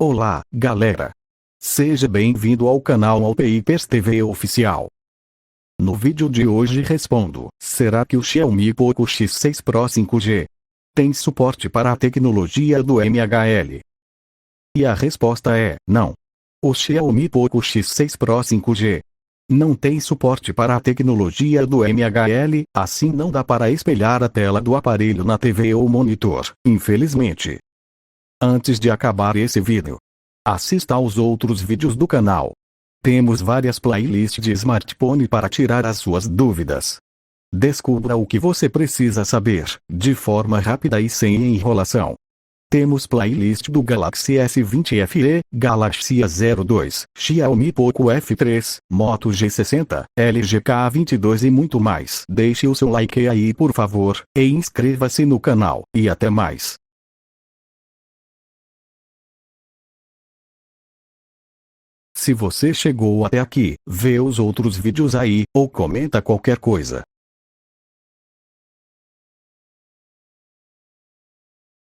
Olá, galera! Seja bem-vindo ao canal Alpeipers TV Oficial. No vídeo de hoje respondo: será que o Xiaomi Poco X6 Pro 5G tem suporte para a tecnologia do MHL? E a resposta é: não. O Xiaomi Poco X6 Pro 5G não tem suporte para a tecnologia do MHL, assim não dá para espelhar a tela do aparelho na TV ou monitor, infelizmente. Antes de acabar esse vídeo, assista aos outros vídeos do canal. Temos várias playlists de smartphone para tirar as suas dúvidas. Descubra o que você precisa saber, de forma rápida e sem enrolação. Temos playlist do Galaxy S20 FE, Galaxy A02, Xiaomi Poco F3, Moto G60, LG K22 e muito mais. Deixe o seu like aí por favor, e inscreva-se no canal, e até mais. Se você chegou até aqui, vê os outros vídeos aí, ou comenta qualquer coisa.